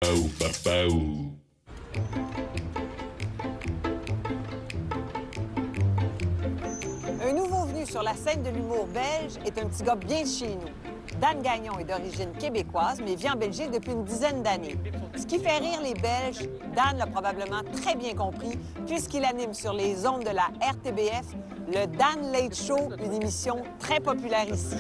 Un nouveau venu sur la scène de l'humour belge est un petit gars bien de chez nous. Dan Gagnon est d'origine québécoise, mais vit en Belgique depuis une dizaine d'années. Ce qui fait rire les Belges, Dan l'a probablement très bien compris, puisqu'il anime sur les ondes de la RTBF le Dan Late Show, une émission très populaire ici.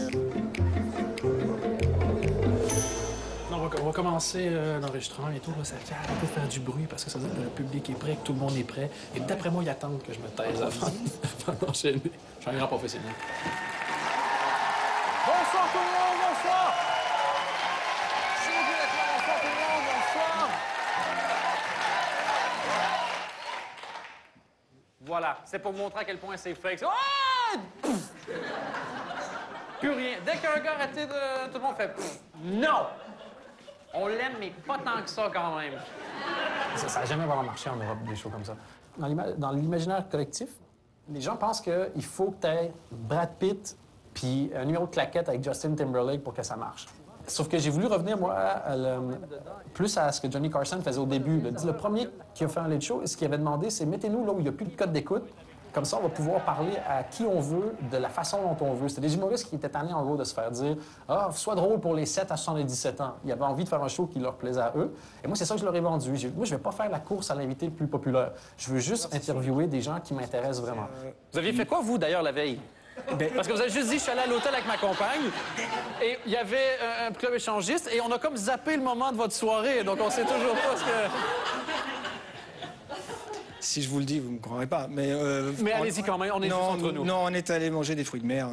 On va commencer l'enregistrement et tout. Là, ça fait arrêter de faire du bruit parce que ça veut dire que le public est prêt, que tout le monde est prêt. Et d'après moi, ils attendent que je me taise avant d'enchaîner. Je suis un grand professionnel. Bonsoir tout le monde, bonsoir! S'il vous plaît, bonsoir tout le monde, bonsoir! Voilà, c'est pour montrer à quel point c'est fake. Ah! Plus rien. Dès qu'un gars arrête de... Tout le monde fait... Non! On l'aime, mais pas tant que ça, quand même. Ça n'a jamais vraiment marché en Europe, des shows comme ça. Dans l'imaginaire collectif, les gens pensent qu'il faut que tu aies Brad Pitt puis un numéro de claquette avec Justin Timberlake pour que ça marche. Sauf que j'ai voulu revenir, moi, plus à ce que Johnny Carson faisait au début. Le premier qui a fait un late show, ce qu'il avait demandé, c'est mettez-nous là où il n'y a plus de code d'écoute. Comme ça, on va pouvoir parler à qui on veut, de la façon dont on veut. C'était des humoristes qui étaient tannés, en gros, de se faire dire « Ah, sois drôle pour les 7 à 77 ans. » Ils avaient envie de faire un show qui leur plaisait à eux. Et moi, c'est ça que je leur ai vendu. Moi, je ne vais pas faire la course à l'invité le plus populaire. Je veux juste interviewer des gens qui m'intéressent vraiment. Vous aviez fait quoi, vous, d'ailleurs, la veille? Parce que vous avez juste dit, je suis allé à l'hôtel avec ma compagne, et il y avait un club échangiste, et on a comme zappé le moment de votre soirée, donc on sait toujours pas ce que... Si je vous le dis, vous ne me croirez pas. Mais allez-y quand même, on est juste entre nous. Non, on est allé manger des fruits de mer.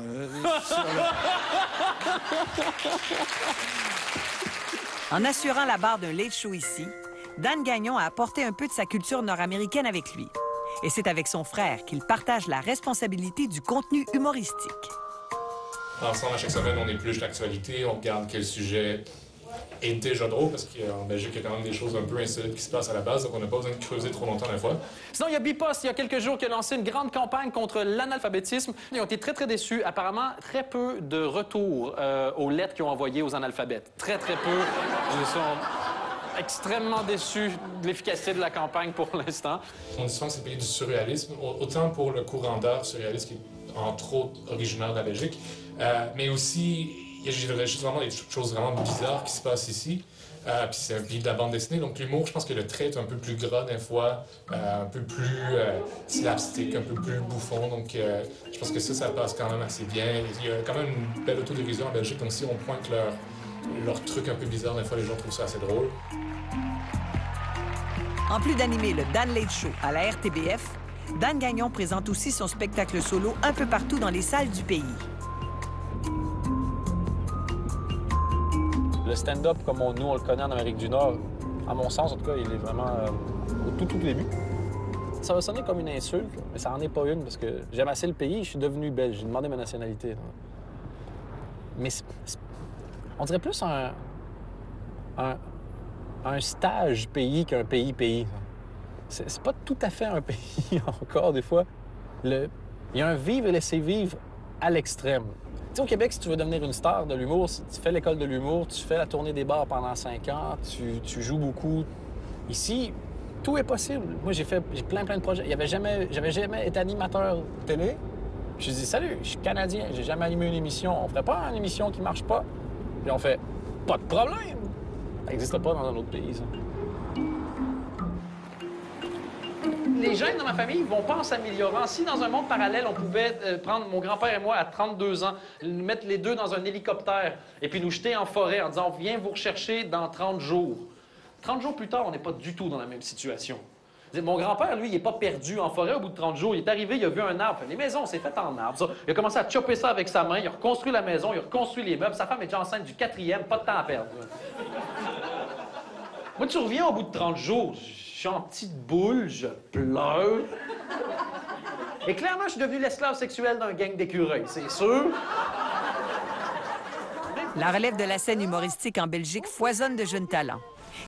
En assurant la barre d'un late show ici, Dan Gagnon a apporté un peu de sa culture nord-américaine avec lui. Et c'est avec son frère qu'il partage la responsabilité du contenu humoristique. Ensemble, à chaque semaine, on épluche l'actualité, on regarde quel sujet est déjà drôle, parce qu'en Belgique, il y a quand même des choses un peu insolites qui se passent à la base, donc on n'a pas besoin de creuser trop longtemps à la fois. Sinon, il y a Bipost, il y a quelques jours, qui a lancé une grande campagne contre l'analphabétisme. Ils ont été très, très déçus. Apparemment, très peu de retours aux lettres qu'ils ont envoyées aux analphabètes. Très, très peu. Ils sont extrêmement déçus de l'efficacité de la campagne pour l'instant. On dit souvent que c'est le pays du surréalisme, autant pour le courant d'art surréaliste qui est entre autres originaire de la Belgique, mais aussi, il y a juste vraiment des choses vraiment bizarres qui se passent ici. Puis c'est un pays de la bande dessinée, donc l'humour, je pense que le trait est un peu plus gras des fois, un peu plus slapstick, un peu plus bouffon, donc je pense que ça passe quand même assez bien. Il y a quand même une belle autodérision en Belgique, donc si on pointe leur truc un peu bizarre, des fois les gens trouvent ça assez drôle. En plus d'animer le Dan Late Show à la RTBF, Dan Gagnon présente aussi son spectacle solo un peu partout dans les salles du pays. Le stand-up, comme nous, on le connaît en Amérique du Nord, à mon sens, en tout cas, il est vraiment au tout début. Ça va sonner comme une insulte, mais ça n'en est pas une, parce que j'aime assez le pays, je suis devenu belge, j'ai demandé ma nationalité. Là. Mais on dirait plus un stage pays qu'un pays. C'est pas tout à fait un pays encore, des fois. Il y a un vivre et laisser vivre à l'extrême. Tu sais, au Québec, si tu veux devenir une star de l'humour, tu fais l'école de l'humour, tu fais la tournée des bars pendant 5 ans, tu joues beaucoup. Ici, tout est possible. Moi, j'ai plein de projets. J'avais jamais été animateur télé. Je me suis dit, salut, je suis Canadien, j'ai jamais animé une émission. On ferait pas une émission qui marche pas? Puis on fait, pas de problème. Ça n'existe pas dans un autre pays, ça. Les gènes dans ma famille vont pas en s'améliorant. Si dans un monde parallèle, on pouvait prendre mon grand-père et moi à 32 ans, nous mettre les deux dans un hélicoptère et puis nous jeter en forêt en disant « Viens vous rechercher dans 30 jours ». 30 jours plus tard, on n'est pas du tout dans la même situation. Mon grand-père, lui, il n'est pas perdu en forêt au bout de 30 jours. Il est arrivé, il a vu un arbre. Les maisons, c'est fait en arbre. Ça. Il a commencé à chopper ça avec sa main. Il a reconstruit la maison, il a reconstruit les meubles. Sa femme est déjà enceinte du 4e, pas de temps à perdre. Moi, tu reviens au bout de 30 jours. Je suis en petite boule, je pleure. Et clairement, je suis devenu l'esclave sexuel d'un gang d'écureuils, c'est sûr. La relève de la scène humoristique en Belgique foisonne de jeunes talents.